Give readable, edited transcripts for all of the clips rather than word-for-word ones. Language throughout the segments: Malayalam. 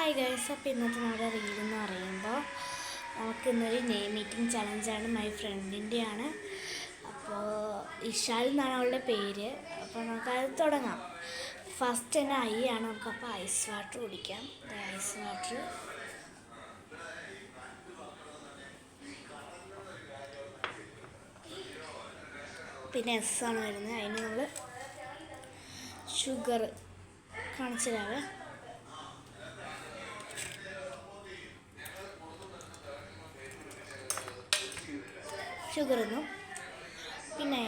ഹായ് ഗൈസ്, അപ്പോൾ ഇന്നത്തെ നമ്മുടെ റീൽ എന്ന് പറയുമ്പോൾ നമുക്കിന്നൊരു നെയിം മീറ്റിംഗ് ചലഞ്ചാണ്. മൈ ഫ്രണ്ടിൻ്റെയാണ്. അപ്പോൾ ഇഷാൽ എന്നാണ് അവളുടെ പേര്. അപ്പോൾ നമുക്കത് തുടങ്ങാം. ഫസ്റ്റ് തന്നെ ആണ്. നമുക്കപ്പോൾ ഐസ് വാട്ടർ കുടിക്കാം. Ice water. പിന്നെ എസ് ആണ് വരുന്നത്. അതിന് നമ്മൾ ഷുഗർ കാണിച്ചു തരാവേ. ഷുഗറൊന്നും. പിന്നെ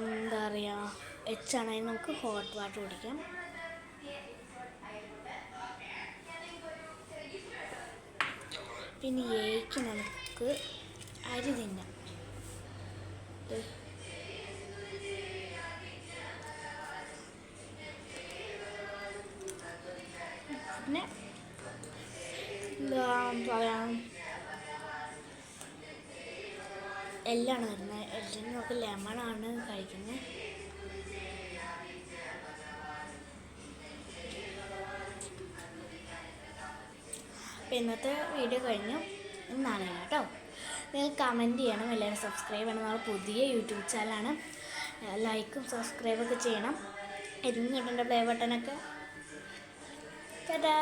എന്താ പറയുക, എച്ച് ആണെങ്കിൽ നമുക്ക് ഹോട്ട് വാട്ടർ കുടിക്കാം. പിന്നെ എക്ക് നമുക്ക് അരി തിന്നാം. പിന്നെ എന്താ പറയാം, എല്ലാണ് വരുന്നത്. എല്ലാം നമുക്ക് ലെമണാണ് കഴിക്കുന്നത്. അപ്പോൾ ഇന്നത്തെ വീഡിയോ കഴിഞ്ഞു. നാളെ കേട്ടോ. നിങ്ങൾ കമൻറ്റ് ചെയ്യണം, എല്ലാവരും സബ്സ്ക്രൈബ് ചെയ്യണം. നാളെ പുതിയ യൂട്യൂബ് ചാനലാണ്. ലൈക്കും സബ്സ്ക്രൈബൊക്കെ ചെയ്യണം. എരിഞ്ഞിട്ടുണ്ട് പ്ലേ ബട്ടനൊക്കെ. ടാറ്റാ.